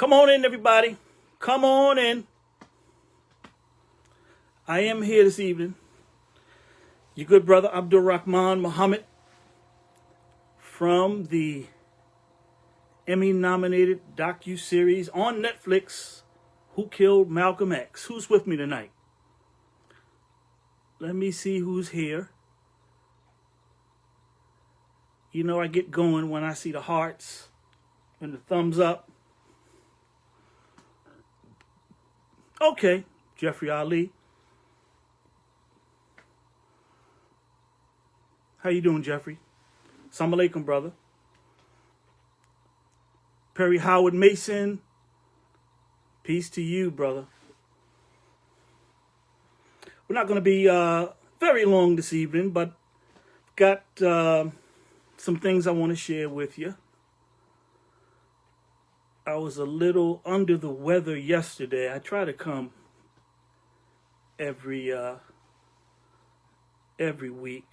Come on in, everybody. Come on in. I am here this evening. Your good brother Abdul Rahman Muhammad from the Emmy-nominated docu-series on Netflix, Who Killed Malcolm X? Who's with me tonight? Let me see who's here. You know I get going when I see the hearts and the thumbs up. Okay, Jeffrey Ali. How you doing, Jeffrey? Assalamu alaikum, brother. Perry Howard Mason. Peace to you, brother. We're not going to be very long this evening, but got some things I want to share with you. I was a little under the weather yesterday. I try to come every week.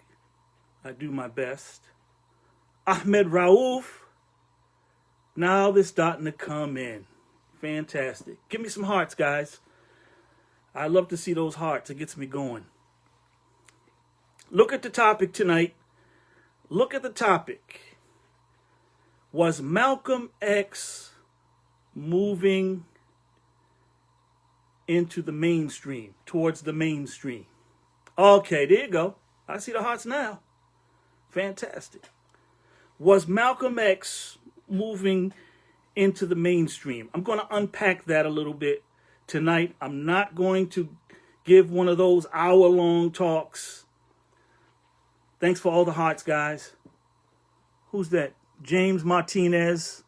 I do my best. Ahmed Raouf. Now they're starting to come in. Fantastic. Give me some hearts, guys. I love to see those hearts. It gets me going. Look at the topic tonight. Look at the topic. Was Malcolm X moving into the mainstream, towards the mainstream? Okay, there you go. I see the hearts now. Fantastic. Was Malcolm X moving into the mainstream? I'm going to unpack that a little bit tonight. I'm not going to give one of those hour-long talks. Thanks for all the hearts, guys. Who's that? James Martinez.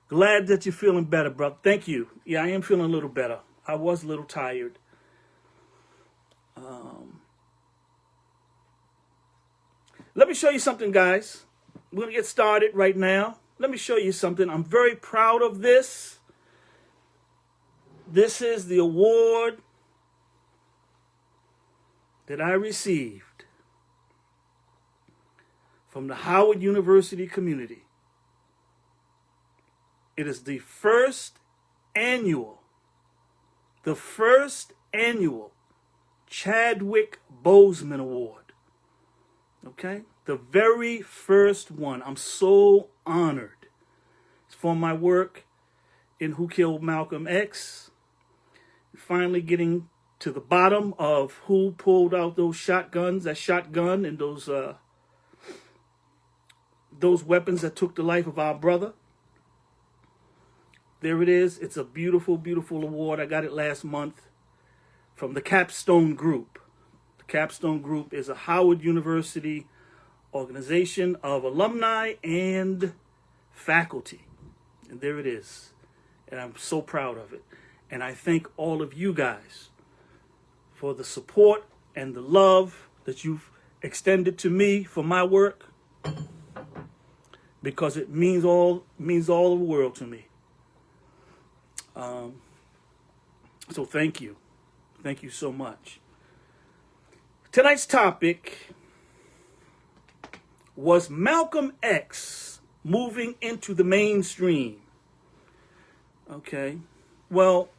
Glad that you're feeling better, brother. Thank you. Yeah, I am feeling a little better. I was a little tired. Let me show you something, guys. We're going to get started right now. Let me show you something. I'm very proud of this. This is the award that I received from the Howard University community. It is the first annual Chadwick Boseman Award. Okay? The very first one. I'm so honored. It's for my work in Who Killed Malcolm X. Finally getting to the bottom of who pulled out those shotguns, that shotgun and those weapons that took the life of our brother. There it is. It's a beautiful, beautiful award. I got it last month from the Capstone Group. The Capstone Group is a Howard University organization of alumni and faculty. And there it is. And I'm so proud of it. And I thank all of you guys for the support and the love that you've extended to me for my work, because it means all the world to me. So thank you. Thank you so much. Tonight's topic was Malcolm X moving into the mainstream. Okay. Well,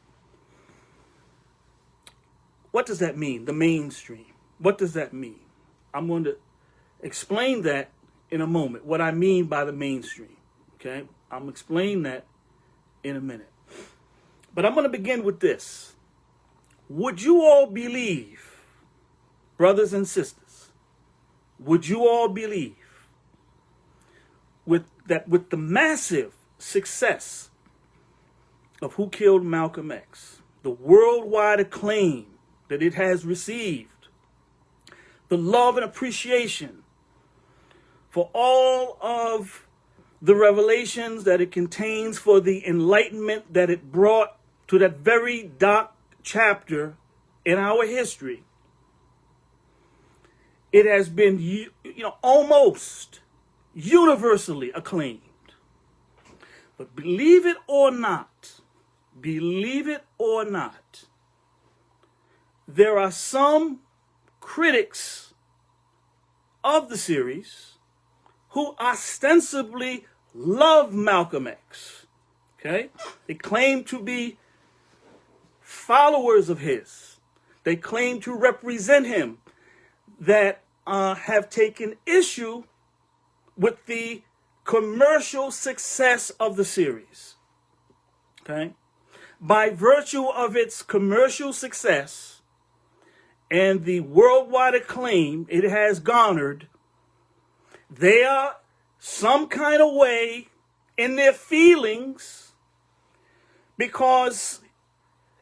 what does that mean? The mainstream. What does that mean? I'm going to explain that in a moment, what I mean by the mainstream. Okay? I'm explaining that in a minute. But I'm going to begin with this. Would you all believe, brothers and sisters, would you all believe with the massive success of Who Killed Malcolm X, the worldwide acclaim that it has received, the love and appreciation for all of the revelations that it contains, for the enlightenment that it brought to that very dark chapter in our history, it has been, almost universally acclaimed. But believe it or not, there are some critics of the series who ostensibly love Malcolm X Okay? They claim to be followers of his. They claim to represent him, that have taken issue with the commercial success of the series. Okay? By virtue of its commercial success and the worldwide acclaim it has garnered, they are some kind of way in their feelings, because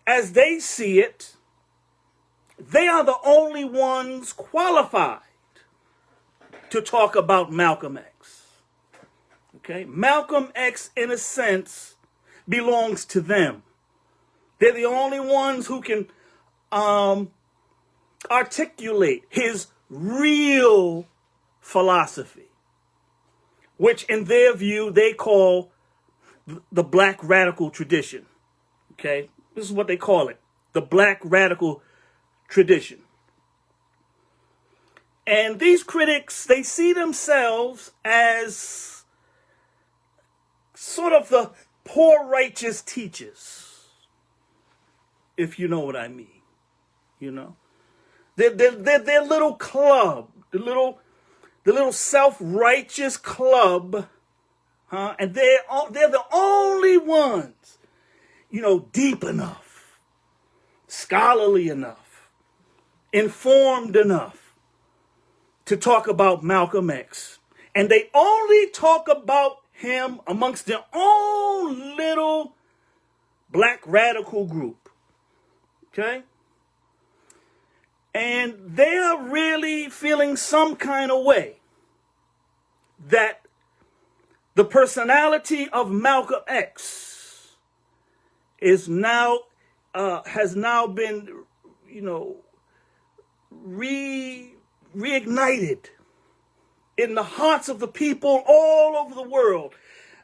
as they see it, they are the only ones qualified to talk about Malcolm X. Okay? Malcolm X, in a sense, belongs to them. They're the only ones who can articulate his real philosophy, which in their view they call the black radical tradition. Okay? This is what they call it, the black radical tradition. And these critics, they see themselves as sort of the poor righteous teachers, if you know what I mean. You know, their little club, the little self-righteous club, and they're the only ones, you know, deep enough, scholarly enough, informed enough to talk about Malcolm X. And they only talk about him amongst their own little black radical group. Okay? And they are really feeling some kind of way that the personality of Malcolm X is now has now been, you know, reignited in the hearts of the people all over the world.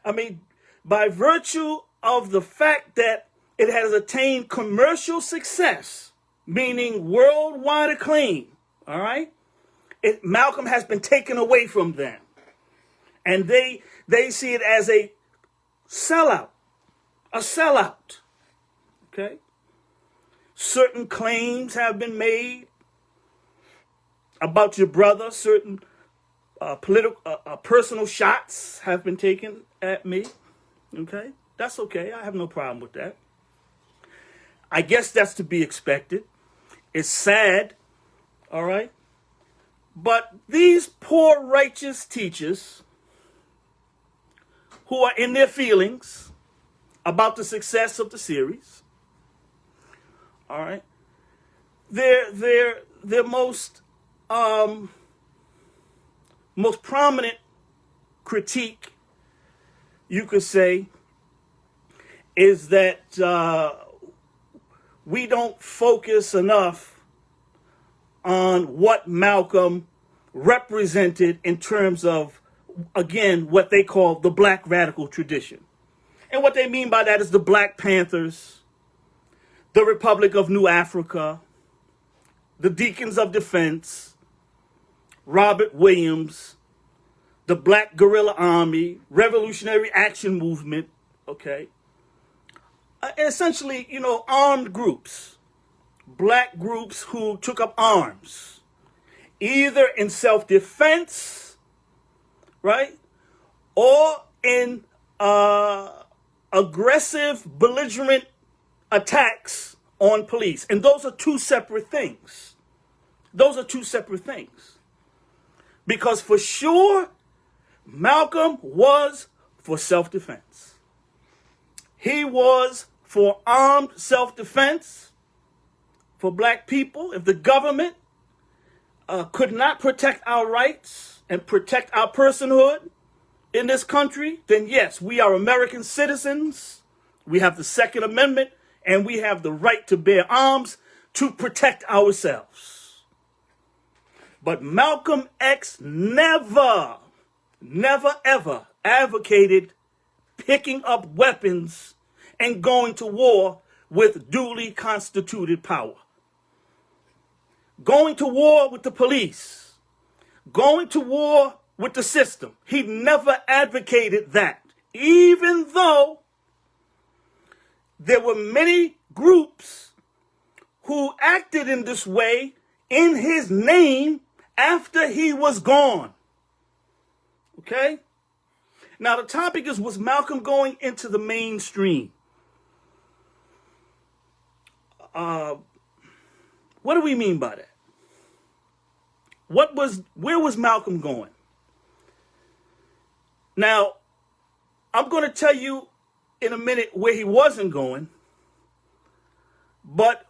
I mean, by virtue of the fact that it has attained commercial success, meaning worldwide acclaim, all right? Malcolm has been taken away from them. And they see it as a sellout, okay? Certain claims have been made about your brother. Certain personal shots have been taken at me. Okay? That's okay. I have no problem with that. I guess that's to be expected. It's sad. All right? But these poor righteous teachers who are in their feelings about the success of the series, all right, their most prominent critique, you could say, is that we don't focus enough on what Malcolm represented in terms of, again, what they call the black radical tradition. And what they mean by that is the Black Panthers, the Republic of New Africa, the Deacons of Defense, Robert Williams, the Black Guerrilla Army, Revolutionary Action Movement, okay? Essentially, you know, armed groups, black groups who took up arms, either in self-defense, right, or in aggressive, belligerent attacks on police. And those are two separate things. Those are two separate things. Because for sure, Malcolm was for self-defense. He was for armed self-defense for black people. If the government could not protect our rights and protect our personhood in this country, then yes, we are American citizens. We have the Second Amendment, and we have the right to bear arms to protect ourselves. But Malcolm X never, ever advocated picking up weapons and going to war with duly constituted power. Going to war with the police, going to war with the system. He never advocated that, even though there were many groups who acted in this way in his name after he was gone. Okay? Now the topic is, was Malcolm going into the mainstream? What do we mean by that? Where was Malcolm going? Now, I'm going to tell you in a minute where he wasn't going, but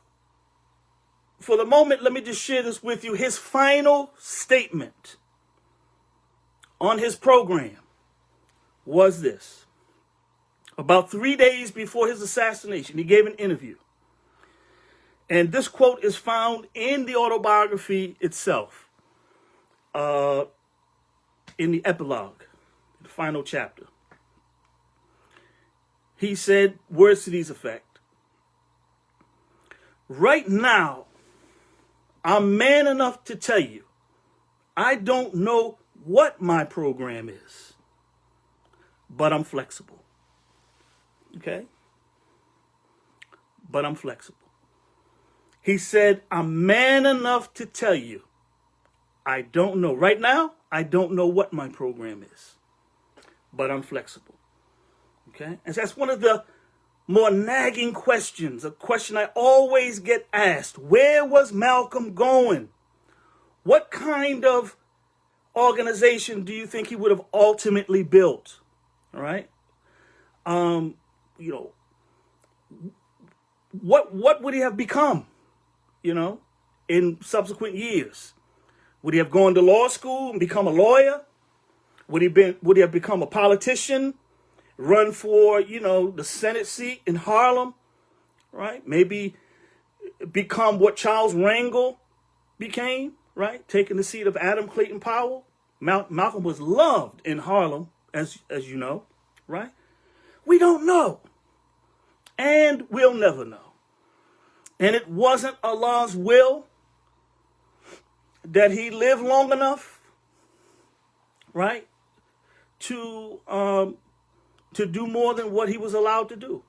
for the moment, let me just share this with you. His final statement on his program was this. About 3 days before his assassination, he gave an interview. And this quote is found in the autobiography itself, in the epilogue, the final chapter. He said words to these effect. Right now, I'm man enough to tell you, I don't know what my program is, but I'm flexible. Okay? But I'm flexible. He said, I'm man enough to tell you, I don't know. Right now, I don't know what my program is, but I'm flexible. Okay? And that's one of the more nagging questions, a question I always get asked. Where was Malcolm going? What kind of organization do you think he would have ultimately built? All right? What would he have become, in subsequent years? Would he have gone to law school and become a lawyer? Would he have become a politician, run for, the Senate seat in Harlem, right? Maybe become what Charles Rangel became, right? Taking the seat of Adam Clayton Powell. Malcolm was loved in Harlem, as you know, right? We don't know. And we'll never know. And it wasn't Allah's will that he lived long enough, right, to do more than what he was allowed to do.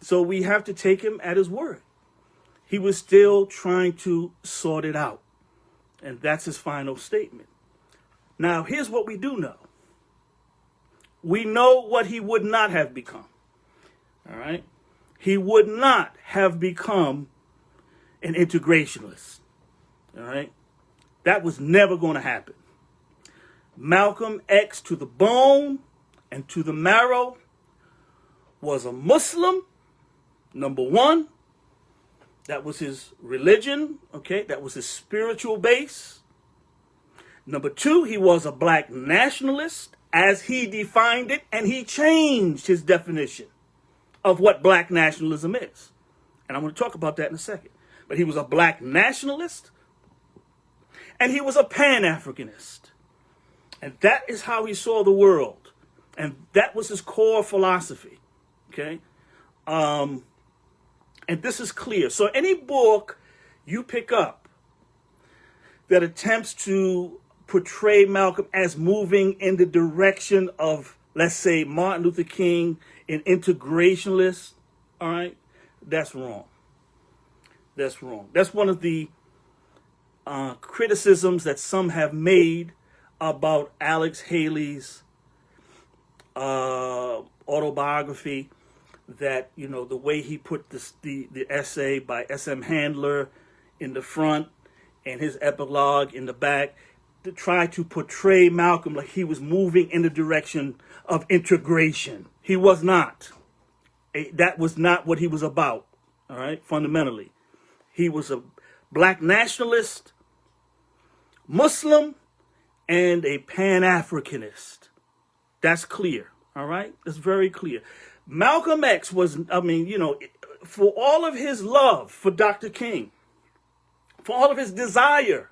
So we have to take him at his word. He was still trying to sort it out. And that's his final statement. Now, here's what we do know. We know what he would not have become. All right? He would not have become an integrationist. All right? That was never going to happen. Malcolm X to the bone and to the marrow was a Muslim, number one. That was his religion, okay? That was his spiritual base. Number two, he was a black nationalist as he defined it, and he changed his definition of what black nationalism is. And I'm going to talk about that in a second. But he was a black nationalist, and he was a Pan-Africanist. And that is how he saw the world. And that was his core philosophy, okay? And this is clear. So any book you pick up that attempts to portray Malcolm as moving in the direction of, let's say, Martin Luther King, an integrationist, all right, that's wrong. That's wrong. That's one of the criticisms that some have made about Alex Haley's autobiography, that, the way he put the essay by S.M. Handler in the front and his epilogue in the back, to try to portray Malcolm like he was moving in the direction of integration. He was not. That was not what he was about, all right, fundamentally. He was a black nationalist, Muslim, and a Pan-Africanist. That's clear, all right? That's very clear. Malcolm X was, for all of his love for Dr. King, for all of his desire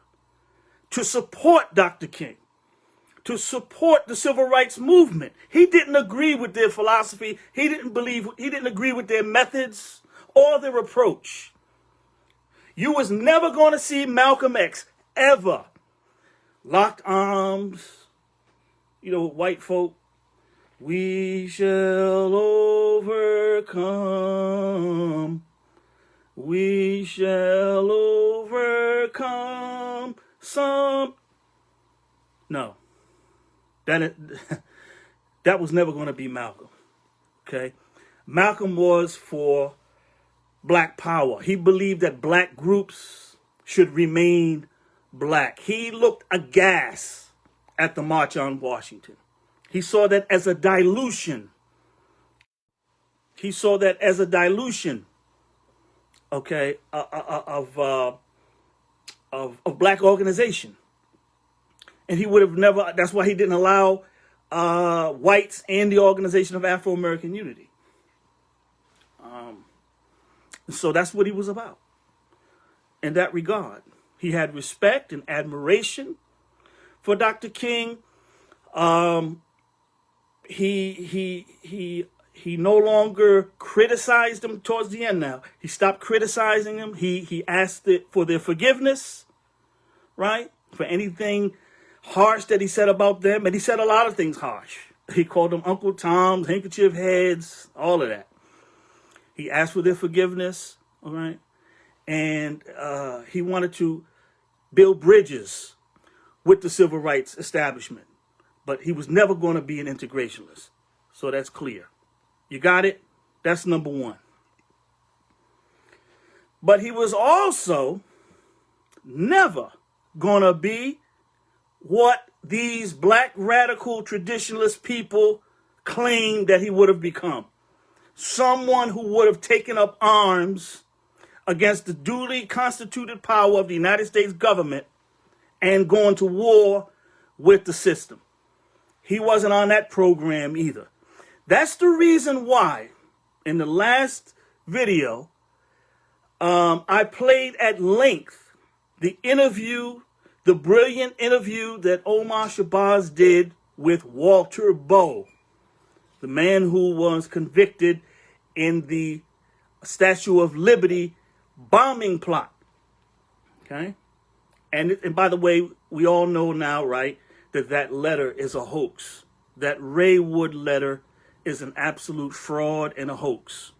to support Dr. King, to support the civil rights movement, he didn't agree with their philosophy. He didn't agree with their methods or their approach. You was never going to see Malcolm X ever locked arms, white folk, We shall overcome. We shall overcome some. No, that was never going to be Malcolm. Okay, Malcolm was for black power. He believed that black groups should remain black. He looked aghast at the March on Washington. He saw that as a dilution. He saw that as a dilution, okay, of black organization. And he would have never, that's why he didn't allow whites and the Organization of Afro-American Unity. So that's what he was about. In that regard, he had respect and admiration for Dr. King. He no longer criticized them towards the end. Now he stopped criticizing them. He asked for their forgiveness, right, for anything harsh that he said about them. And he said a lot of things harsh. He called them Uncle Toms, handkerchief heads, all of that. He asked for their forgiveness, all right, and he wanted to build bridges with the civil rights establishment. But he was never going to be an integrationist. So that's clear. You got it? That's number one. But he was also never going to be what these black radical traditionalist people claim that he would have become. Someone who would have taken up arms against the duly constituted power of the United States government and gone to war with the system. He wasn't on that program either. That's the reason why in the last video, I played at length the interview, the brilliant interview that Omar Shabazz did with Walter Bowe, the man who was convicted in the Statue of Liberty bombing plot. Okay? And by the way, we all know now, right, that letter is a hoax. That Ray Wood letter is an absolute fraud and a hoax.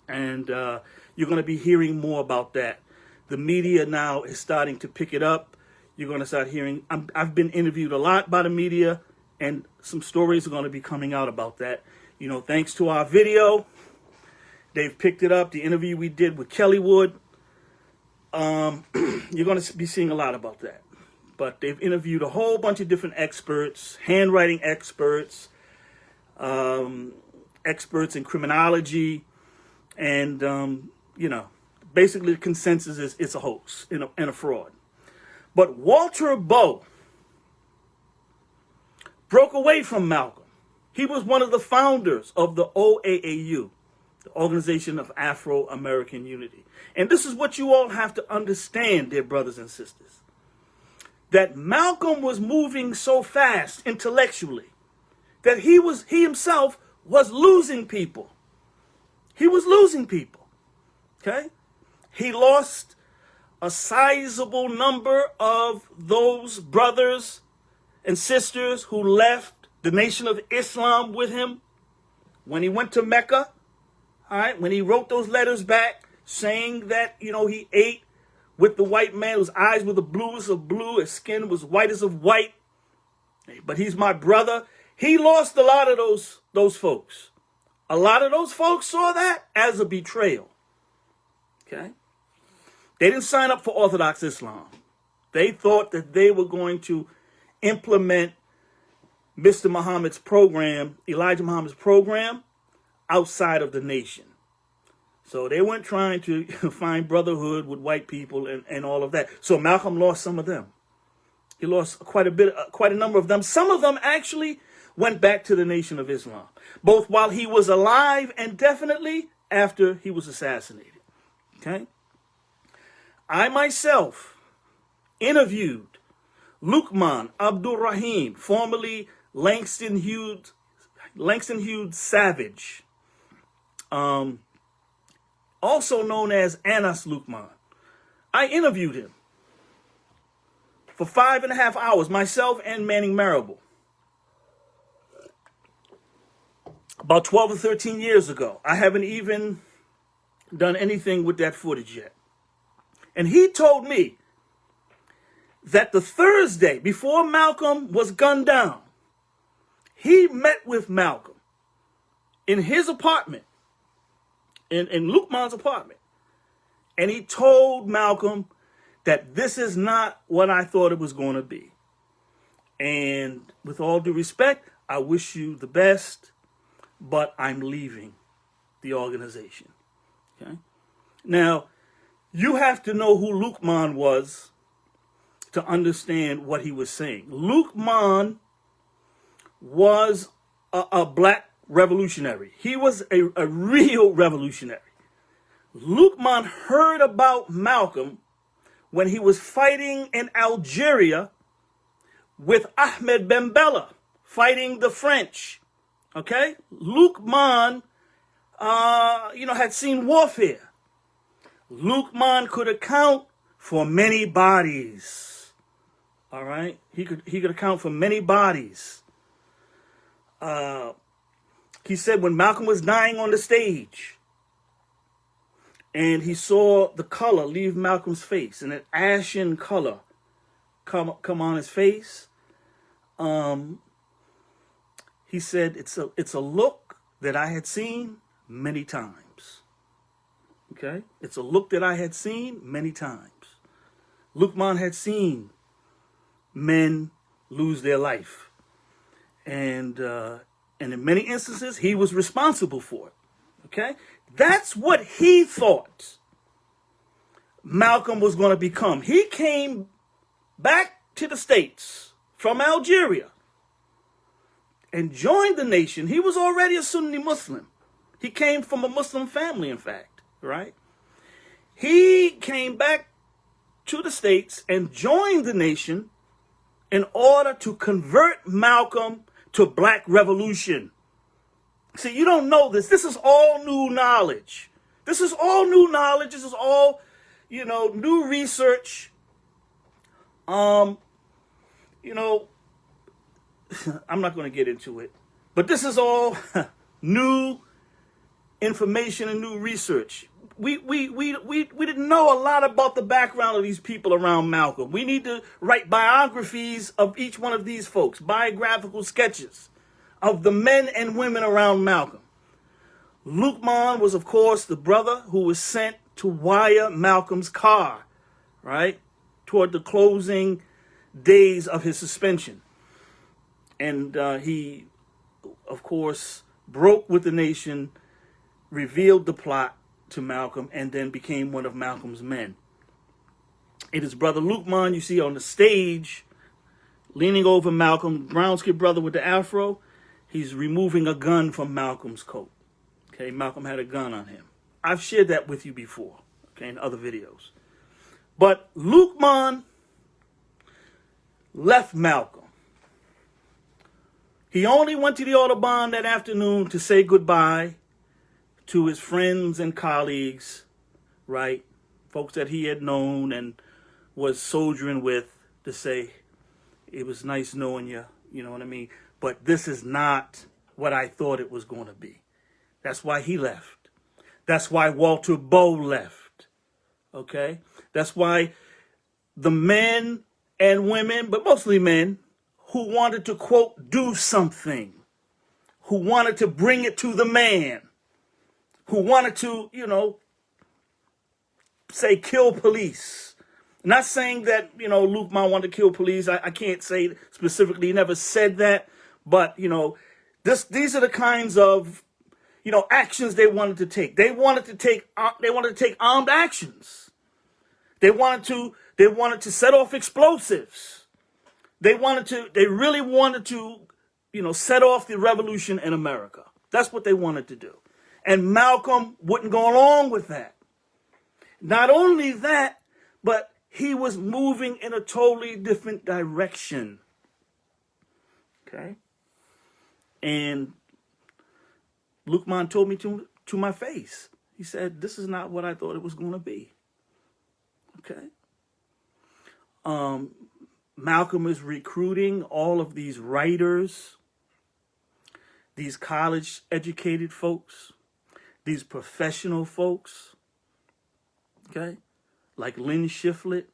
And you're going to be hearing more about that. The media now is starting to pick it up. You're going to start hearing, I've been interviewed a lot by the media, and some stories are going to be coming out about that. You know, thanks to our video, they've picked it up. The interview we did with Kelly Wood, you're going to be seeing a lot about that. But they've interviewed a whole bunch of different experts, handwriting experts, experts in criminology, and, you know, basically the consensus is it's a hoax and a fraud. But Walter Bowe broke away from Malcolm. He was one of the founders of the OAAU, the Organization of Afro-American Unity. And this is what you all have to understand, dear brothers and sisters, that Malcolm was moving so fast intellectually that he himself was losing people. He was losing people. Okay? He lost a sizable number of those brothers and sisters who left the Nation of Islam with him when he went to Mecca. All right, when he wrote those letters back saying that, you know, he ate with the white man whose eyes were the bluest of blue, his skin was white as of white, but he's my brother. He lost a lot of those folks. A lot of those folks saw that as a betrayal. Okay? They didn't sign up for Orthodox Islam. They thought that they were going to implement Mr. Muhammad's program, Elijah Muhammad's program, outside of the nation. So they weren't trying to find brotherhood with white people and all of that. So Malcolm lost some of them. He lost quite a number of them. Some of them actually went back to the Nation of Islam, both while he was alive and definitely after he was assassinated. Okay? I myself interviewed Luqman Abdul Rahim, formerly Langston Hughes Savage, also known as Anas Luqman. I interviewed him for 5.5 hours, myself and Manning Marable. about 12 or 13 years ago. I haven't even done anything with that footage yet. And he told me that the Thursday before Malcolm was gunned down, he met with Malcolm in his apartment, in Luke Ma's apartment. And he told Malcolm that this is not what I thought it was going to be. And with all due respect, I wish you the best, but I'm leaving the organization. Okay? Now, you have to know who Luke Man was to understand what he was saying. Luke Man was a black revolutionary. He was a real revolutionary. Luke Man heard about Malcolm when he was fighting in Algeria with Ahmed Ben Bella, fighting the French. Okay? Luke Man, had seen warfare. Luke Man could account for many bodies. All right? He could account for many bodies. He said when Malcolm was dying on the stage, and he saw the color leave Malcolm's face, and an ashen color come on his face. He said it's a look that I had seen many times. Okay, it's a look that I had seen many times. Luke Man had seen men lose their life, and in many instances he was responsible for it. Okay. That's what he thought Malcolm was going to become. He came back to the States from Algeria and joined the nation. He was already a Sunni Muslim. He came from a Muslim family, in fact, right? He came back to the States and joined the nation in order to convert Malcolm to black revolution. See, you don't know this. This is all new knowledge. This is all new knowledge. This is all, new research. I'm not going to get into it, but this is all new information and new research. We didn't know a lot about the background of these people around Malcolm. We need to write biographies of each one of these folks, biographical sketches of the men and women around Malcolm. Luke Man was, of course, the brother who was sent to wire Malcolm's car, right, toward the closing days of his suspension. And he, of course, broke with the nation, revealed the plot to Malcolm, and then became one of Malcolm's men. It is brother Luke Man you see on the stage, leaning over Malcolm, brown-skinned brother with the afro. He's removing a gun from Malcolm's coat. Okay, Malcolm had a gun on him. I've shared that with you before, okay, in other videos. But Luke Man left Malcolm. He only went to the Autobahn that afternoon to say goodbye to his friends and colleagues, right? Folks that he had known and was soldiering with, to say, it was nice knowing you, you know what I mean? But this is not what I thought it was going to be. That's why he left. That's why Walter Bowe left. Okay? That's why the men and women, but mostly men, who wanted to, quote, do something, who wanted to bring it to the man, who wanted to, say kill police. Not saying that, Luke Man wanted to kill police. I can't say specifically. He never said that. But, these are the kinds of, actions they wanted to take. They wanted to take armed actions. They wanted to set off explosives. They really wanted to, set off the revolution in America. That's what they wanted to do. And Malcolm wouldn't go along with that. Not only that, but he was moving in a totally different direction. Okay? And Luke Man told me to my face. He said, this is not what I thought it was going to be. Okay? Malcolm is recruiting all of these writers these college educated folks, these professional folks, okay, like Lynn Shiflett,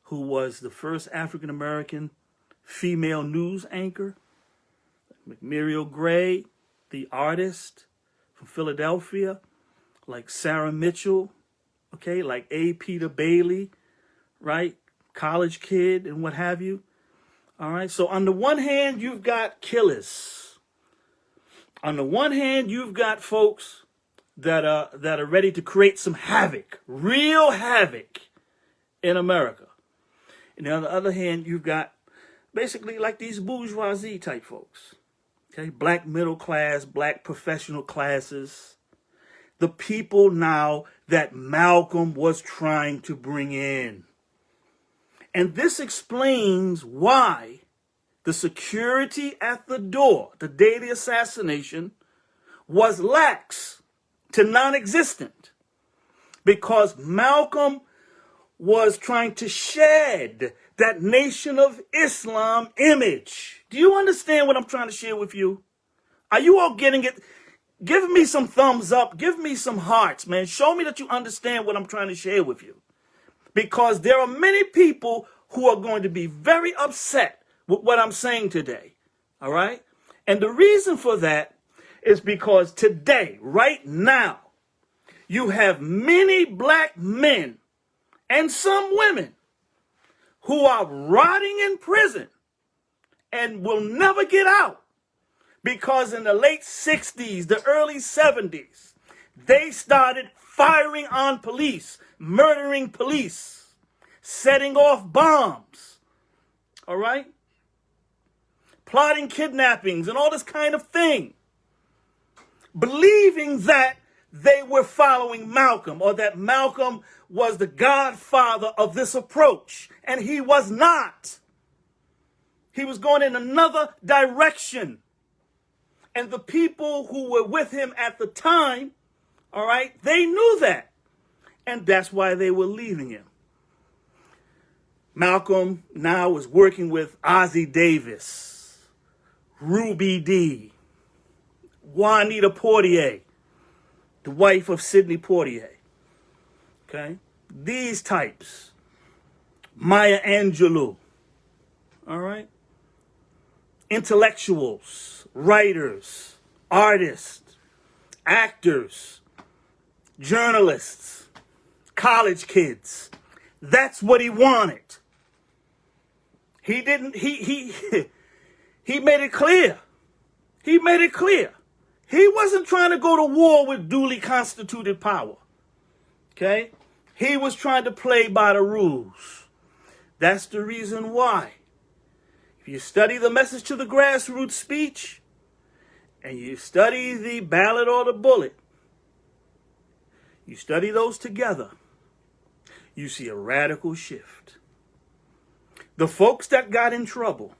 who was the first African American female news anchor, Muriel Gray, the artist from Philadelphia, like Sarah Mitchell, okay, like A. Peter Bailey, right, college kid and what have you. All right, so on the one hand, you've got killers. On the one hand, you've got folks that are ready to create some havoc, real havoc in America. And on the other hand, you've got basically like these bourgeoisie type folks, okay, black middle class, black professional classes, the people now that Malcolm was trying to bring in. And this explains why the security at the door, the day of the assassination, was lax to non-existent, because Malcolm was trying to shed that Nation of Islam image. Do you understand what I'm trying to share with you? Are you all getting it? Give me some thumbs up. Give me some hearts, man. Show me that you understand what I'm trying to share with you. Because there are many people who are going to be very upset with what I'm saying today. All right? And the reason for that is because today, right now, you have many black men and some women who are rotting in prison and will never get out, because in the late 60s, the early 70s, they started firing on police, murdering police, setting off bombs, all right? Plotting kidnappings and all this kind of thing, believing that they were following Malcolm, or that Malcolm was the godfather of this approach. And he was not. He was going in another direction. And the people who were with him at the time, all right, they knew that. And that's why they were leaving him. Malcolm now is working with Ossie Davis, Ruby Dee, Juanita Portier, the wife of Sidney Poitier. Okay? These types. Maya Angelou. All right? Intellectuals, writers, artists, actors, journalists, college kids. That's what he wanted. He didn't, he made it clear. He made it clear. He wasn't trying to go to war with duly constituted power. Okay? He was trying to play by the rules. That's the reason why. If you study the Message to the Grassroots speech, and you study the Ballot or the Bullet, you study those together, you see a radical shift. The folks that got in trouble,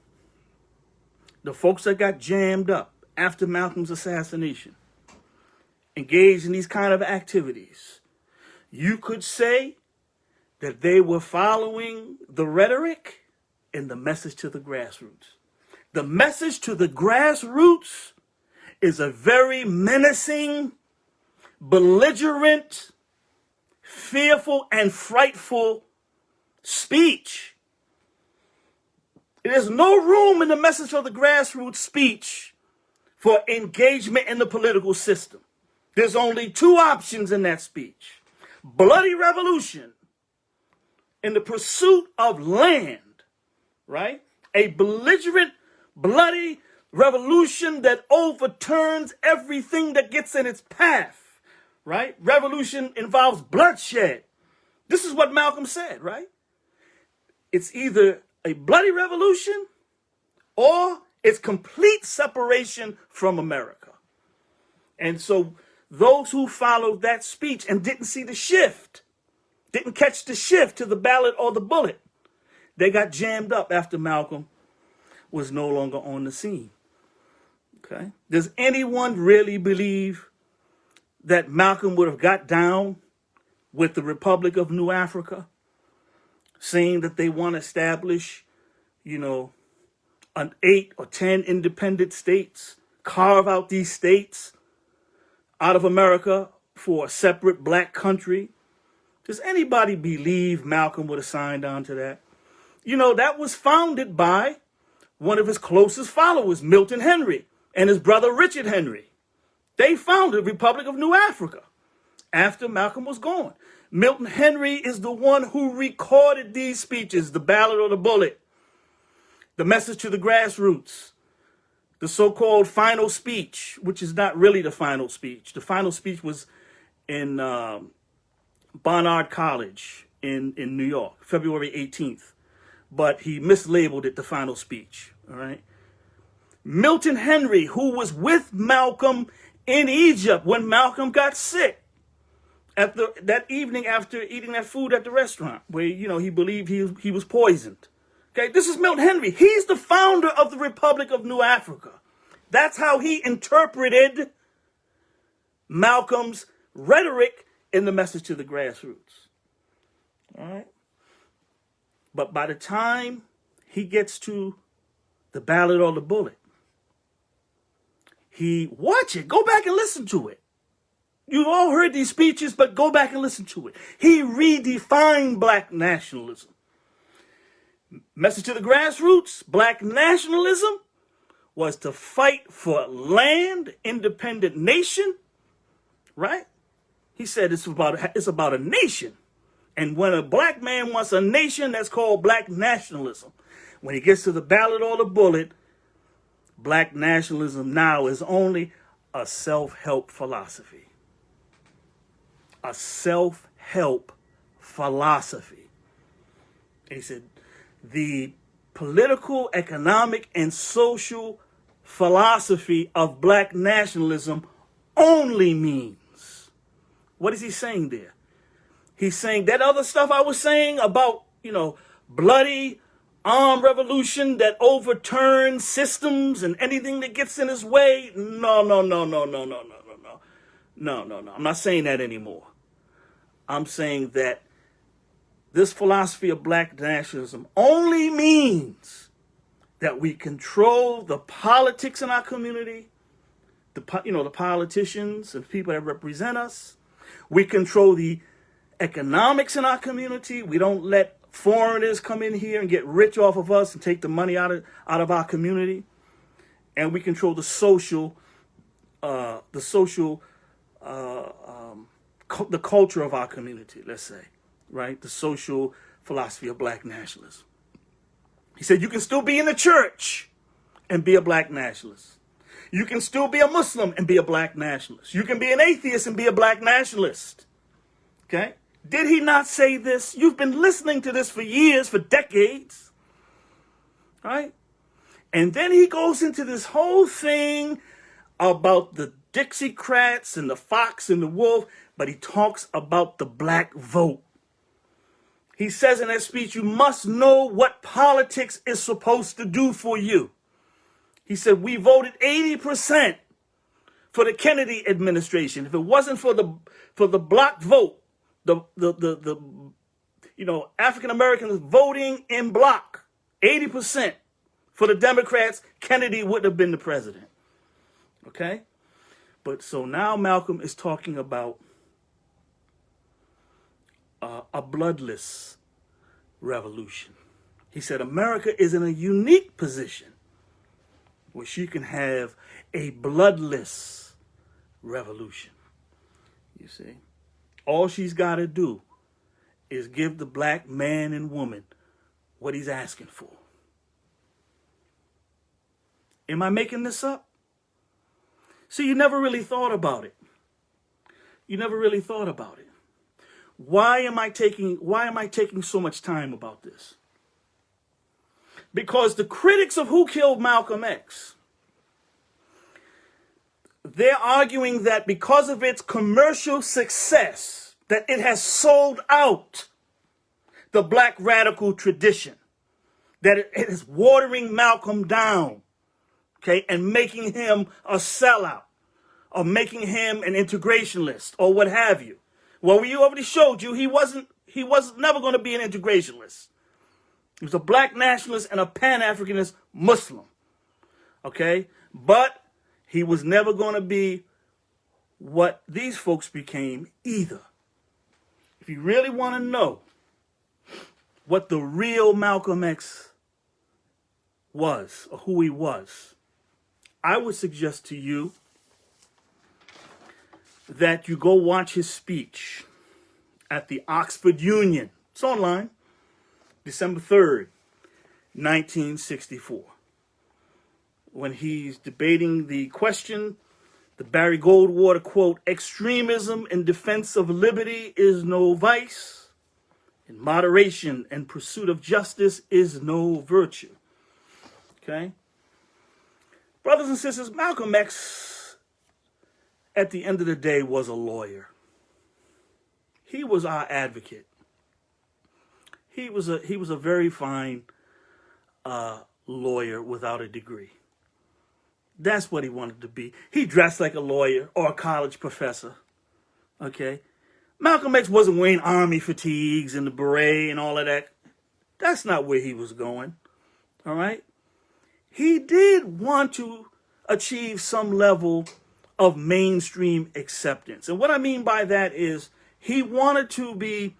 the folks that got jammed up after Malcolm's assassination, engaged in these kind of activities, you could say that they were following the rhetoric and the message to the grassroots. The message to the grassroots is a very menacing, belligerent, fearful, and frightful speech. There's no room in the message of the grassroots speech for engagement in the political system. There's only two options in that speech: bloody revolution in the pursuit of land, right? A belligerent, bloody revolution that overturns everything that gets in its path, right? Revolution involves bloodshed. This is what Malcolm said, right? It's either a bloody revolution or it's complete separation from America. And so those who followed that speech and didn't see the shift, didn't catch the shift to the ballot or the bullet, they got jammed up after Malcolm was no longer on the scene. Okay? Does anyone really believe that Malcolm would have got down with the Republic of New Africa, saying that they want to establish, an 8 or 10 independent states carve out these states out of America for a separate black country. Does anybody believe Malcolm would have signed on to that? You know, that was founded by one of his closest followers, Milton Henry, and his brother Richard Henry. They founded the Republic of New Africa after Malcolm was gone. Milton Henry is the one who recorded these speeches, the Ballad or the Bullet, the Message to the Grassroots, the so-called final speech, which is not really the final speech. The final speech was in Barnard College in New York, February 18th. But he mislabeled it the final speech, all right? Milton Henry, who was with Malcolm in Egypt when Malcolm got sick that evening after eating that food at the restaurant where, you know, he believed he was poisoned. Okay, this is Milton Henry. He's the founder of the Republic of New Africa. That's how he interpreted Malcolm's rhetoric in the Message to the Grassroots. All right? But by the time he gets to the Ballad or the Bullet, watch it. Go back and listen to it. You've all heard these speeches, but go back and listen to it. He redefined black nationalism. Message to the Grassroots, black nationalism was to fight for land, independent nation, right? He said it's about a nation. And when a black man wants a nation, that's called black nationalism. When he gets to the Ballad or the Bullet, black nationalism now is only a self-help philosophy. A self-help philosophy. And he said, the political, economic, and social philosophy of black nationalism only means. What is he saying there? He's saying that other stuff I was saying about, you know, bloody armed revolution that overturns systems and anything that gets in his way. No. I'm not saying that anymore. I'm saying that this philosophy of black nationalism only means that we control the politics in our community, the politicians and people that represent us. We control the economics in our community. We don't let foreigners come in here and get rich off of us and take the money out of our community. And we control the culture of our community, let's say, right? The social philosophy of black nationalism. He said you can still be in the church and be a black nationalist. You can still be a Muslim and be a black nationalist. You can be an atheist and be a black nationalist. Okay? Did he not say this? You've been listening to this for years, for decades. Right? And then he goes into this whole thing about the Dixiecrats and the fox and the wolf, but he talks about the black vote. He says in that speech, you must know what politics is supposed to do for you. He said, we voted 80% for the Kennedy administration. If it wasn't for the block vote, African Americans voting in block, 80% for the Democrats, Kennedy wouldn't have been the president. Okay? But so now Malcolm is talking about a bloodless revolution. He said America is in a unique position where she can have a bloodless revolution. You see? All she's got to do is give the black man and woman what he's asking for. Am I making this up? See, you never really thought about it. You never really thought about it. Why am I taking so much time about this? Because the critics of Who Killed Malcolm X, they're arguing that because of its commercial success, that it has sold out the black radical tradition, that it is watering Malcolm down, okay, and making him a sellout, or making him an integrationist, or what have you. Well, we already showed you he was never going to be an integrationist. He was a black nationalist and a Pan-Africanist Muslim, okay? But He was never going to be what these folks became either. If you really want to know what the real Malcolm X was, or who he was, I would suggest to you that you go watch his speech at the Oxford Union. It's online, December 3rd, 1964. When he's debating the question, the Barry Goldwater quote, "Extremism in defense of liberty is no vice, and moderation and pursuit of justice is no virtue." Okay? Brothers and sisters, Malcolm X, at the end of the day, was a lawyer. He was our advocate. He was a very fine lawyer without a degree. That's what he wanted to be. He dressed like a lawyer or a college professor. Okay? Malcolm X wasn't wearing army fatigues and the beret and all of that. That's not where he was going. All right? He did want to achieve some level of mainstream acceptance. And what I mean by that is he wanted to be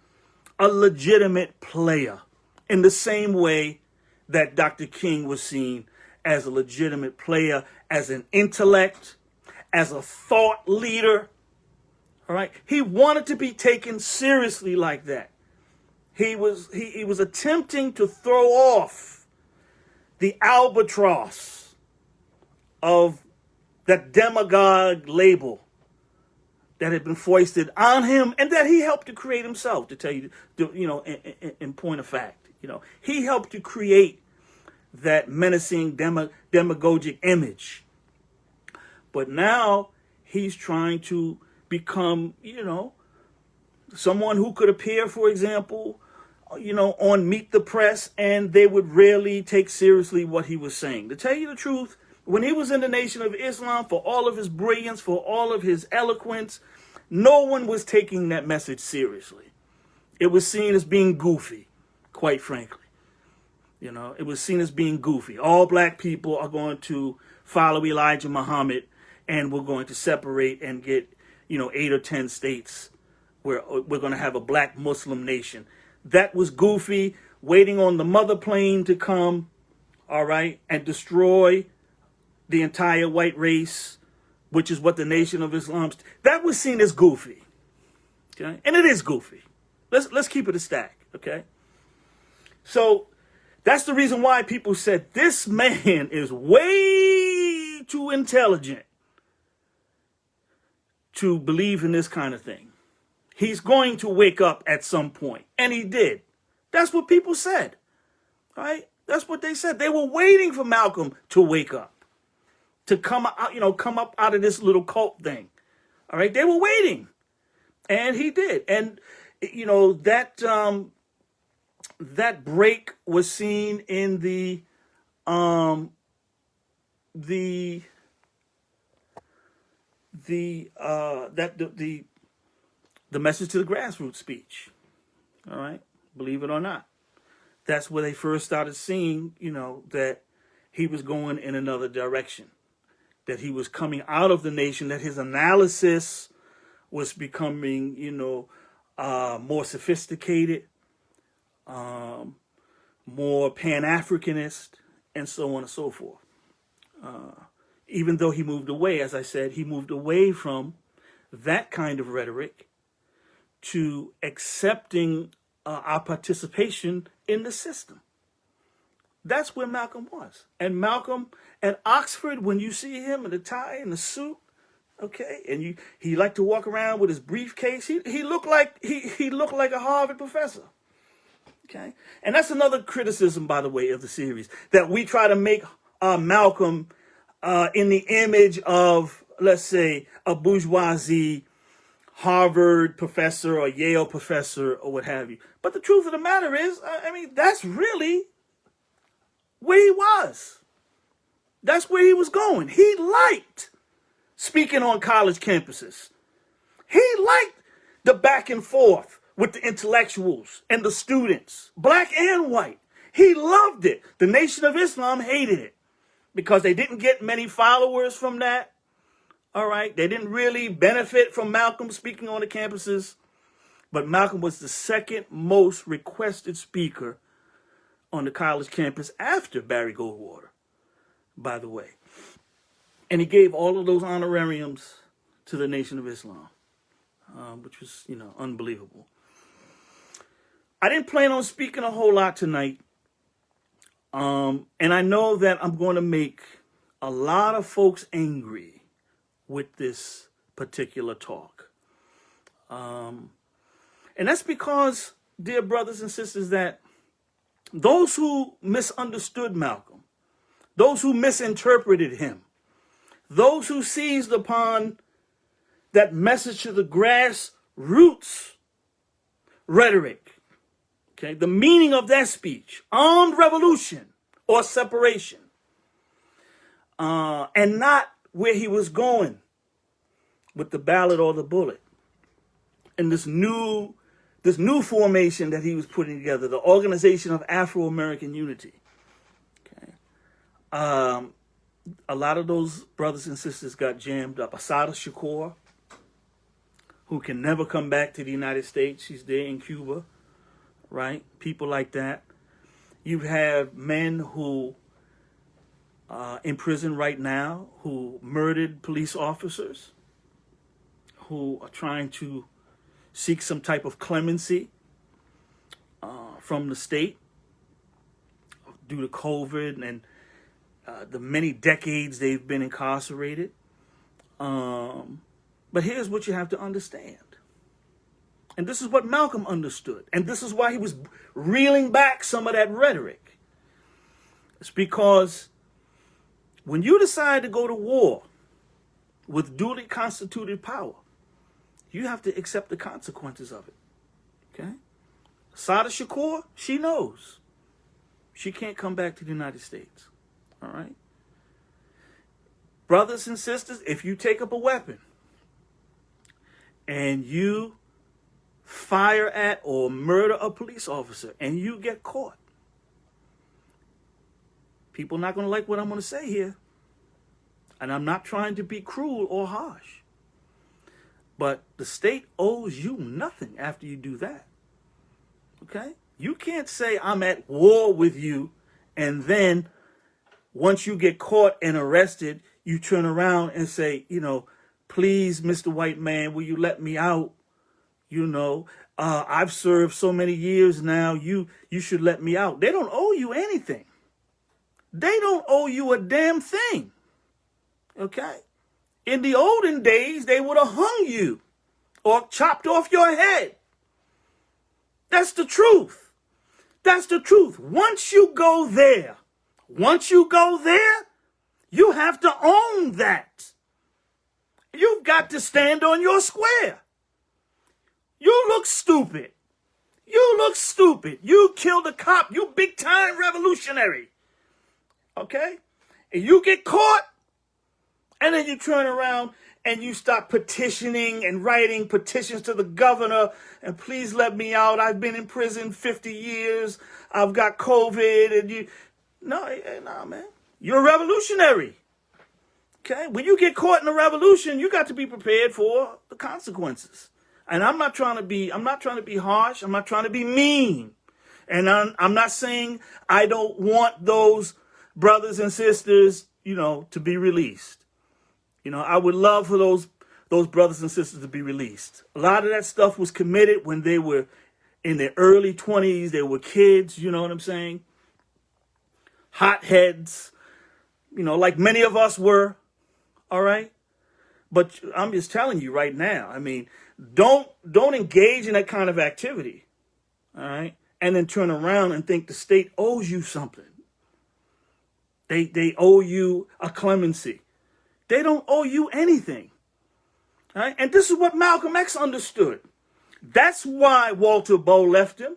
a legitimate player in the same way that Dr. King was seen as a legitimate player, as an intellect, as a thought leader. All right? He wanted to be taken seriously like that. He was attempting to throw off the albatross of that demagogue label that had been foisted on him and that he helped to create himself, to tell you, in point of fact. He helped to create that menacing demagogic image. But now he's trying to become, someone who could appear, for example, on Meet the Press, and they would rarely take seriously what he was saying. To tell you the truth, when he was in the Nation of Islam, for all of his brilliance, for all of his eloquence, no one was taking that message seriously. It was seen as being goofy, quite frankly. It was seen as being goofy. All black people are going to follow Elijah Muhammad, and we're going to separate and get, 8 or 10 states where we're going to have a black Muslim nation. That was goofy, waiting on the mother plane to come, all right, and destroy the entire white race, which is what the Nation of Islam, that was seen as goofy. Okay? And it is goofy. Let's keep it a stack, okay? So that's the reason why people said this man is way too intelligent to believe in this kind of thing. He's going to wake up at some point. And he did. That's what people said. Right? That's what they said. They were waiting for Malcolm to wake up. To come out, come up out of this little cult thing. All right? They were waiting. And he did. And, that break was seen in the message to the grassroots speech. All right, believe it or not, that's where they first started seeing, that he was going in another direction, that he was coming out of the nation, that his analysis was becoming, more sophisticated, more Pan-Africanist, and so on and so forth. Even though he moved away, as I said, he moved away from that kind of rhetoric to accepting our participation in the system. That's where Malcolm was. And Malcolm at Oxford, when you see him in the tie and the suit, okay, and he liked to walk around with his briefcase, he looked like he looked like a Harvard professor. Okay, and that's another criticism, by the way, of the series, that we try to make Malcolm in the image of, let's say, a bourgeoisie Harvard professor or Yale professor or what have you. But the truth of the matter is, that's really where he was. That's where he was going. He liked speaking on college campuses. He liked the back and forth with the intellectuals and the students, black and white. He loved it. The Nation of Islam hated it because they didn't get many followers from that. All right. They didn't really benefit from Malcolm speaking on the campuses, but Malcolm was the second most requested speaker on the college campus after Barry Goldwater, by the way. And he gave all of those honorariums to the Nation of Islam, which was, unbelievable. I didn't plan on speaking a whole lot tonight. And I know that I'm going to make a lot of folks angry with this particular talk. And that's because, dear brothers and sisters, that those who misunderstood Malcolm, those who misinterpreted him, those who seized upon that message to the grassroots rhetoric, okay, the meaning of that speech, armed revolution or separation, and not where he was going with the ballot or the bullet, and this new formation that he was putting together, the Organization of Afro-American Unity. Okay. A lot of those brothers and sisters got jammed up. Asada Shakur, who can never come back to the United States. She's there in Cuba, right? People like that. You have men who in prison right now who murdered police officers, who are trying to seek some type of clemency from the state due to COVID and the many decades they've been incarcerated. But here's what you have to understand. And this is what Malcolm understood. And this is why he was reeling back some of that rhetoric. It's because when you decide to go to war with duly constituted power, you have to accept the consequences of it. Okay? Asada Shakur, she knows. She can't come back to the United States. All right? Brothers and sisters, if you take up a weapon and you fire at or murder a police officer and you get caught, people are not going to like what I'm going to say here. And I'm not trying to be cruel or harsh. But the state owes you nothing after you do that. Okay? You can't say I'm at war with you and then once you get caught and arrested, you turn around and say, please, Mr. White Man, will you let me out? I've served so many years now. You should let me out. They don't owe you anything. They don't owe you a damn thing. Okay? In the olden days, they would have hung you or chopped off your head. That's the truth. That's the truth. Once you go there, you have to own that. You've got to stand on your square. You look stupid. You killed a cop. You big time revolutionary. Okay? And you get caught, and then you turn around and you start petitioning and writing petitions to the governor, and please let me out. I've been in prison 50 years. I've got COVID. And no, man. You're a revolutionary. Okay? When you get caught in a revolution, you got to be prepared for the consequences. And I'm not trying to be harsh. I'm not trying to be mean. And I'm not saying I don't want those brothers and sisters, to be released. I would love for those brothers and sisters to be released. A lot of that stuff was committed when they were in their early 20s. They were kids, you know what I'm saying? Hotheads, like many of us were, all right? But I'm just telling you right now, don't engage in that kind of activity, all right? And then turn around and think the state owes you something. They owe you a clemency. They don't owe you anything. All right? And this is what Malcolm X understood. That's why Walter Bowe left him.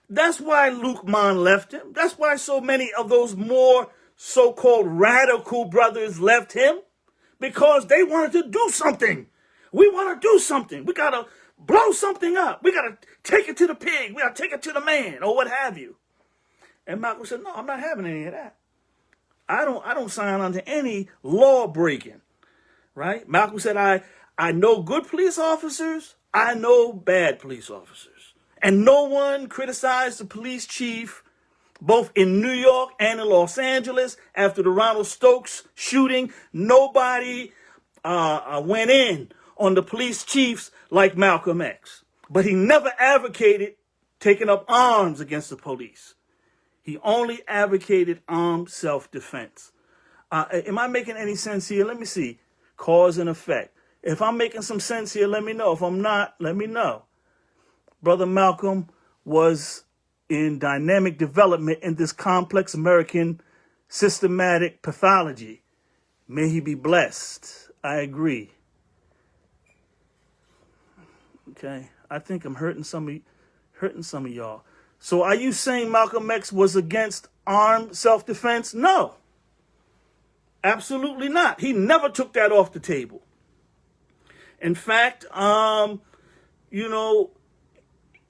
That's why Luke Mann left him. That's why so many of those more so-called radical brothers left him. Because they wanted to do something. We want to do something. We got to blow something up. We got to take it to the pig. We got to take it to the man or what have you. And Malcolm said, no, I'm not having any of that. I don't sign on to any law breaking, right? Malcolm said, I know good police officers, I know bad police officers. And no one criticized the police chief, both in New York and in Los Angeles, after the Ronald Stokes shooting. Nobody went in on the police chiefs like Malcolm X. But he never advocated taking up arms against the police. He only advocated armed self-defense. Am I making any sense here? Let me see. Cause and effect. If I'm making some sense here, let me know. If I'm not, let me know. Brother Malcolm was in dynamic development in this complex American systematic pathology. May he be blessed. I agree. Okay, I think I'm hurting some of y'all. So are you saying Malcolm X was against armed self-defense? No, absolutely not. He never took that off the table. In fact,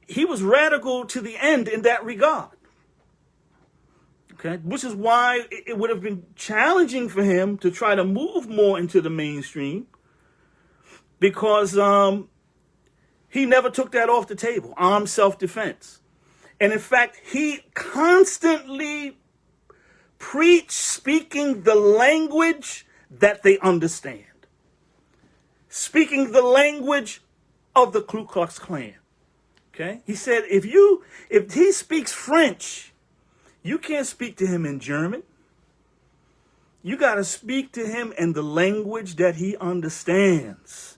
he was radical to the end in that regard. Okay, which is why it would have been challenging for him to try to move more into the mainstream, because he never took that off the table, armed self-defense. And in fact, he constantly preached speaking the language that they understand. Speaking the language of the Ku Klux Klan. Okay? He said, if he speaks French, you can't speak to him in German. You got to speak to him in the language that he understands.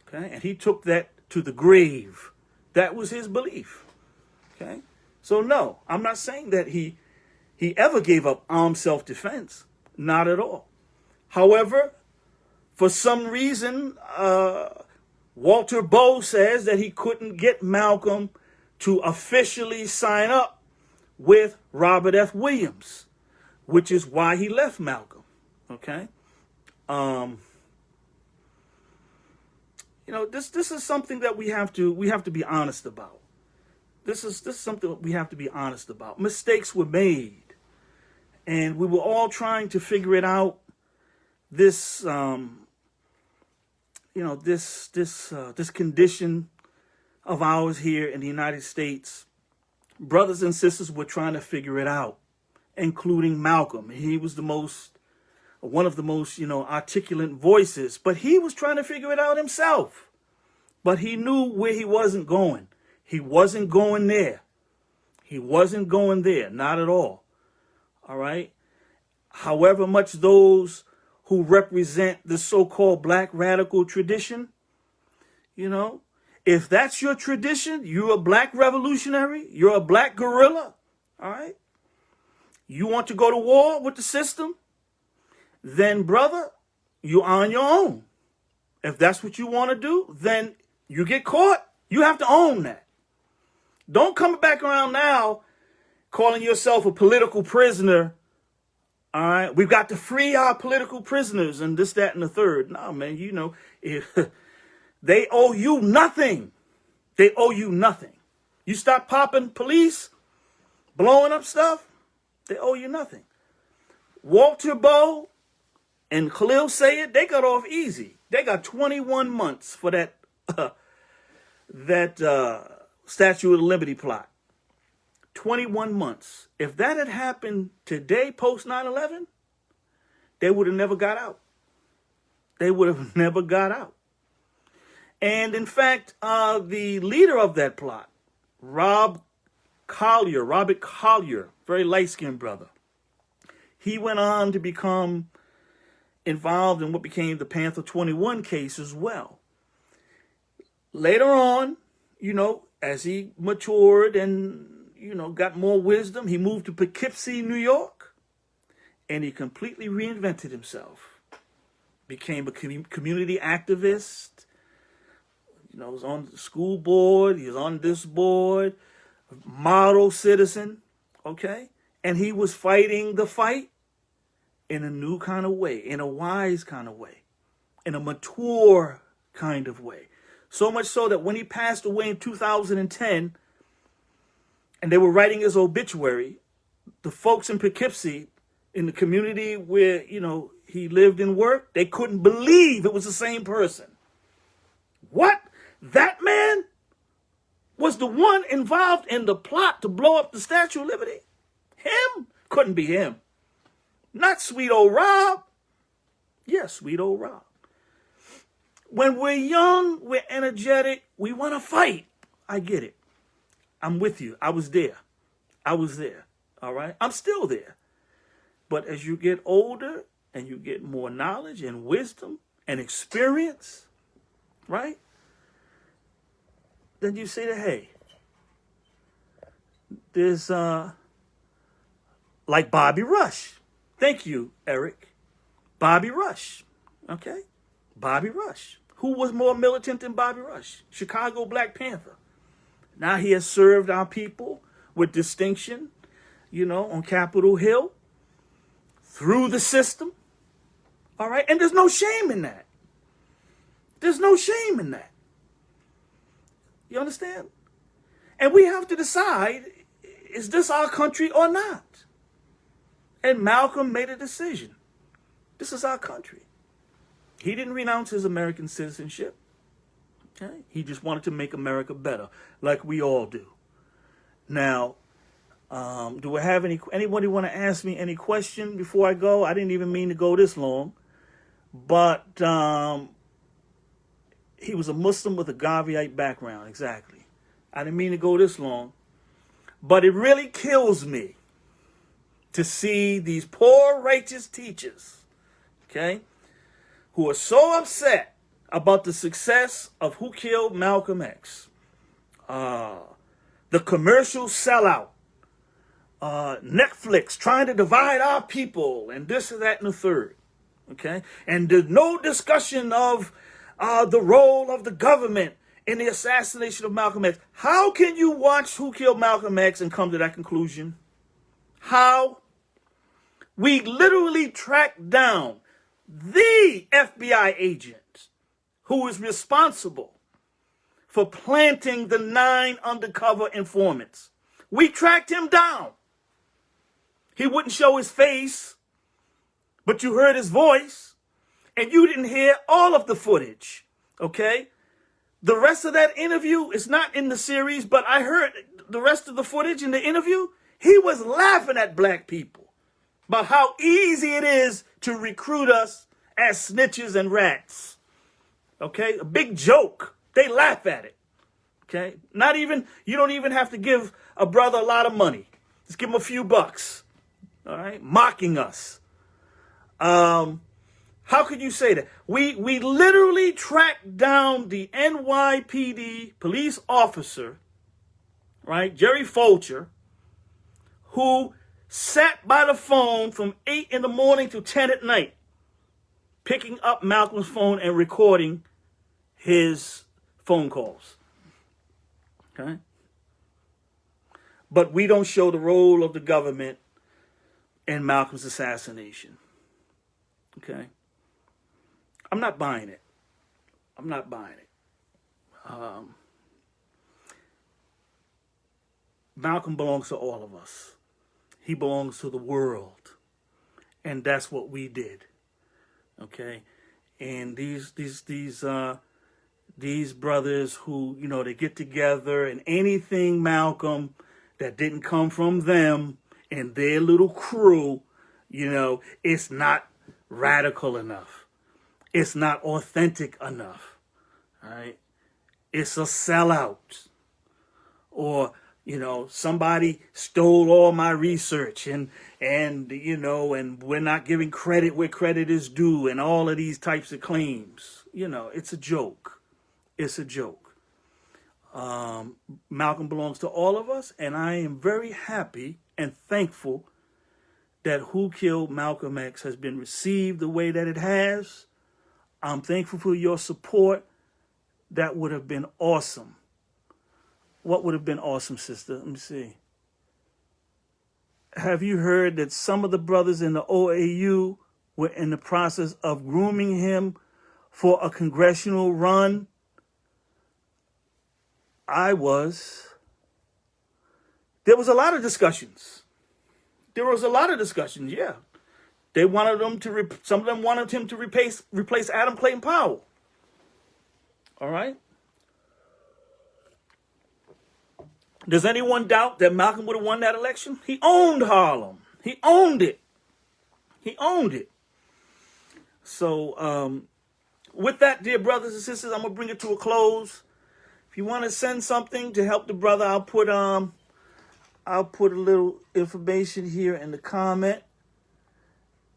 Okay? And he took that to the grave. That was his belief. Okay? So no, I'm not saying that he ever gave up armed self-defense. Not at all. However, for some reason, Walter Bowe says that he couldn't get Malcolm to officially sign up with Robert F. Williams, which is why he left Malcolm. Okay? This is something that we have to be honest about. This is something that we have to be honest about. Mistakes were made, and we were all trying to figure it out. This condition of ours here in the United States, brothers and sisters were trying to figure it out, including Malcolm. He was one of the most articulate voices, but he was trying to figure it out himself. But he knew where he wasn't going. He wasn't going there. He wasn't going there, not at all. All right? However much those who represent the so-called black radical tradition, if that's your tradition, you're a black revolutionary, you're a black guerrilla, all right? You want to go to war with the system, then, brother, you're on your own. If that's what you want to do, then you get caught. You have to own that. Don't come back around now calling yourself a political prisoner. All right, we've got to free our political prisoners and this, that, and the third. No, man, they owe you nothing. They owe you nothing. You stop popping police, blowing up stuff, they owe you nothing. Walter Bowe and Khalil Sayed, they got off easy. They got 21 months for that Statue of Liberty plot. 21 months. If that had happened today, post 9/11, they would have never got out. They would have never got out. And in fact, the leader of that plot, Robert Collier, very light-skinned brother, he went on to become involved in what became the Panther 21 case as well. Later on, as he matured and got more wisdom, he moved to Poughkeepsie, New York, and he completely reinvented himself. Became a community activist. Was on the school board. He was on this board. Model citizen, okay? And he was fighting the fight in a new kind of way, in a wise kind of way, in a mature kind of way. So much so that when he passed away in 2010, and they were writing his obituary, the folks in Poughkeepsie, in the community where, he lived and worked, they couldn't believe it was the same person. What? That man was the one involved in the plot to blow up the Statue of Liberty? Him? Couldn't be him. Not sweet old Rob. Yes, sweet old Rob. When we're young, we're energetic, we want to fight. I get it. I'm with you. I was there. All right? I'm still there. But as you get older and you get more knowledge and wisdom and experience, right? Then you say that, hey, there's like Bobby Rush. Thank you, Eric. Bobby Rush. Okay? Bobby Rush. Who was more militant than Bobby Rush? Chicago Black Panther. Now he has served our people with distinction, on Capitol Hill, through the system. All right? And there's no shame in that. There's no shame in that. You understand? And we have to decide, is this our country or not? And Malcolm made a decision. This is our country. He didn't renounce his American citizenship. Okay? He just wanted to make America better, like we all do. Now, do I have anybody want to ask me any question before I go? I didn't even mean to go this long. But he was a Muslim with a Garveyite background, exactly. I didn't mean to go this long. But it really kills me to see these poor righteous teachers, okay, who are so upset about the success of Who Killed Malcolm X. The commercial sellout. Netflix trying to divide our people and this and that and the third. Okay? And there's no discussion of the role of the government in the assassination of Malcolm X. How can you watch Who Killed Malcolm X and come to that conclusion? How? We literally tracked down the FBI agent who is responsible for planting the 9 undercover informants. We tracked him down. He wouldn't show his face, but you heard his voice, and you didn't hear all of the footage, okay? The rest of that interview is not in the series, but I heard the rest of the footage in the interview. He was laughing at black people about how easy it is to recruit us as snitches and rats, okay? A big joke. They laugh at it, okay? You don't even have to give a brother a lot of money. Just give him a few bucks, all right? Mocking us. How could you say that? We literally tracked down the NYPD police officer, right, Jerry Fulcher, who sat by the phone from 8 in the morning to 10 at night, picking up Malcolm's phone and recording his phone calls. Okay? But we don't show the role of the government in Malcolm's assassination. Okay? I'm not buying it. Malcolm belongs to all of us. He belongs to the world. And that's what we did. Okay? And these brothers who, they get together and anything Malcolm that didn't come from them and their little crew, it's not radical enough. It's not authentic enough. All right? It's a sellout. Or, somebody stole all my research and we're not giving credit where credit is due and all of these types of claims. It's a joke. It's a joke. Malcolm belongs to all of us, and I am very happy and thankful that Who Killed Malcolm X has been received the way that it has. I'm thankful for your support. That would have been awesome. What would have been awesome, sister? Let me see. Have you heard that some of the brothers in the OAU were in the process of grooming him for a congressional run? I was. There was a lot of discussions. Yeah. They wanted them to, some of them wanted him to replace Adam Clayton Powell. All right. Does anyone doubt that Malcolm would have won that election? He owned Harlem. He owned it. He owned it. So, with that, dear brothers and sisters, I'm going to bring it to a close. If you want to send something to help the brother, I'll put a little information here in the comment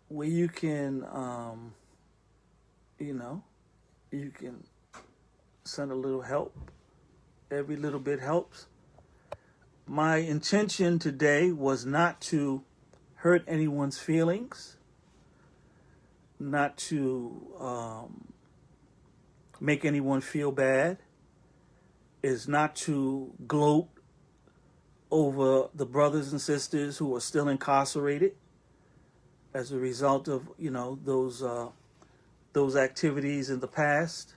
where you can, you can send a little help. Every little bit helps. My intention today was not to hurt anyone's feelings, not to make anyone feel bad, is not to gloat over the brothers and sisters who are still incarcerated as a result of, those activities in the past,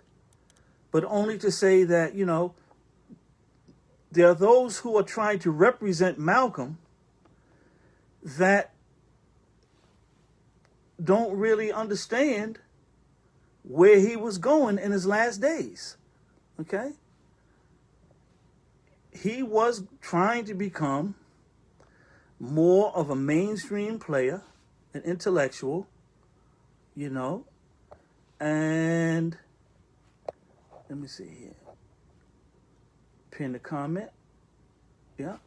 but only to say that, there are those who are trying to represent Malcolm that don't really understand where he was going in his last days. Okay? He was trying to become more of a mainstream player, an intellectual, and let me see here. Pin the comment. Yeah.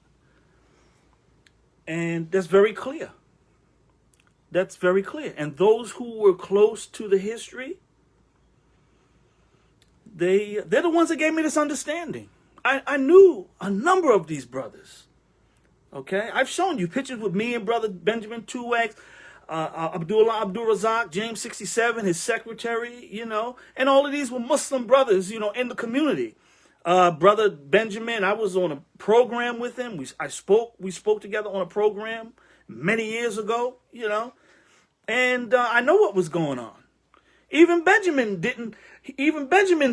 And that's very clear. That's very clear. And those who were close to the history, they're the ones that gave me this understanding. I knew a number of these brothers. Okay? I've shown you pictures with me and brother Benjamin 2X, Abdullah Abdul Razak, James 67, his secretary, and all of these were Muslim brothers, in the community. Brother Benjamin, I was on a program with him. We spoke together on a program many years ago, and I know what was going on. Even Benjamin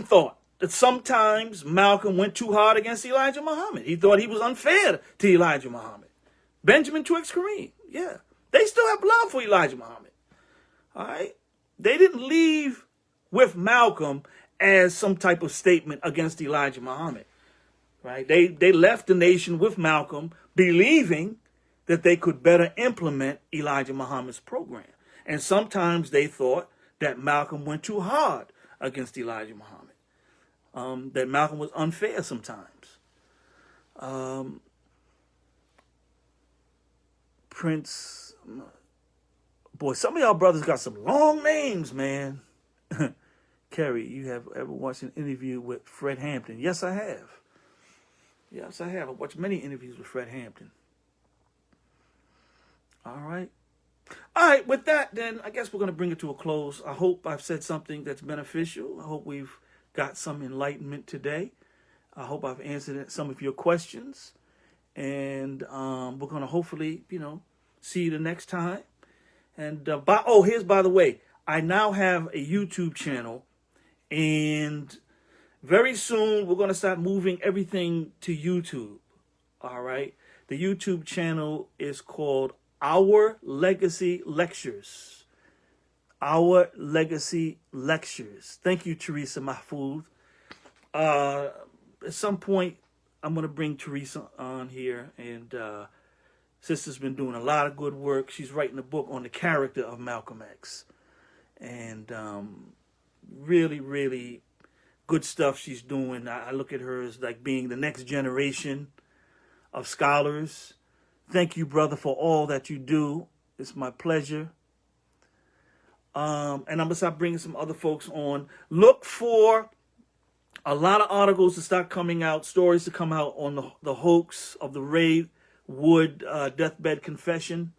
thought that sometimes Malcolm went too hard against Elijah Muhammad. He thought he was unfair to Elijah Muhammad. Benjamin 2X Kareem, yeah. They still have love for Elijah Muhammad. All right? They didn't leave with Malcolm as some type of statement against Elijah Muhammad. Right? They left the nation with Malcolm believing that they could better implement Elijah Muhammad's program. And sometimes they thought that Malcolm went too hard against Elijah Muhammad. That Malcolm was unfair sometimes. Prince, boy, some of y'all brothers got some long names, man. Kerry, you have ever watched an interview with Fred Hampton? Yes, I have. Yes, I have. I've watched many interviews with Fred Hampton. All right. All right, with that, then, I guess we're going to bring it to a close. I hope I've said something that's beneficial. I hope we've got some enlightenment today. I hope I've answered some of your questions. And we're going to hopefully, see you the next time. And, here's, by the way, I now have a YouTube channel. And very soon, we're going to start moving everything to YouTube. All right? The YouTube channel is called Our Legacy Lectures. Our Legacy Lectures. Thank you, Teresa Mahfoud. At some point, I'm going to bring Teresa on here. And sister's been doing a lot of good work. She's writing a book on the character of Malcolm X. And really, really good stuff she's doing. I look at her as like being the next generation of scholars. Thank you, brother, for all that you do. It's my pleasure. And I'm going to start bringing some other folks on. Look for a lot of articles to start coming out, stories to come out on the hoax of the Ray Wood deathbed confession.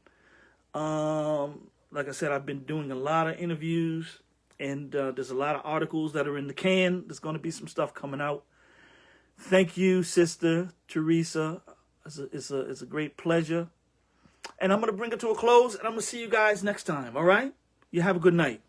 Like I said, I've been doing a lot of interviews, and there's a lot of articles that are in the can. There's going to be some stuff coming out. Thank you, Sister Teresa. It's a great pleasure. And I'm going to bring it to a close, and I'm going to see you guys next time, all right? You have a good night.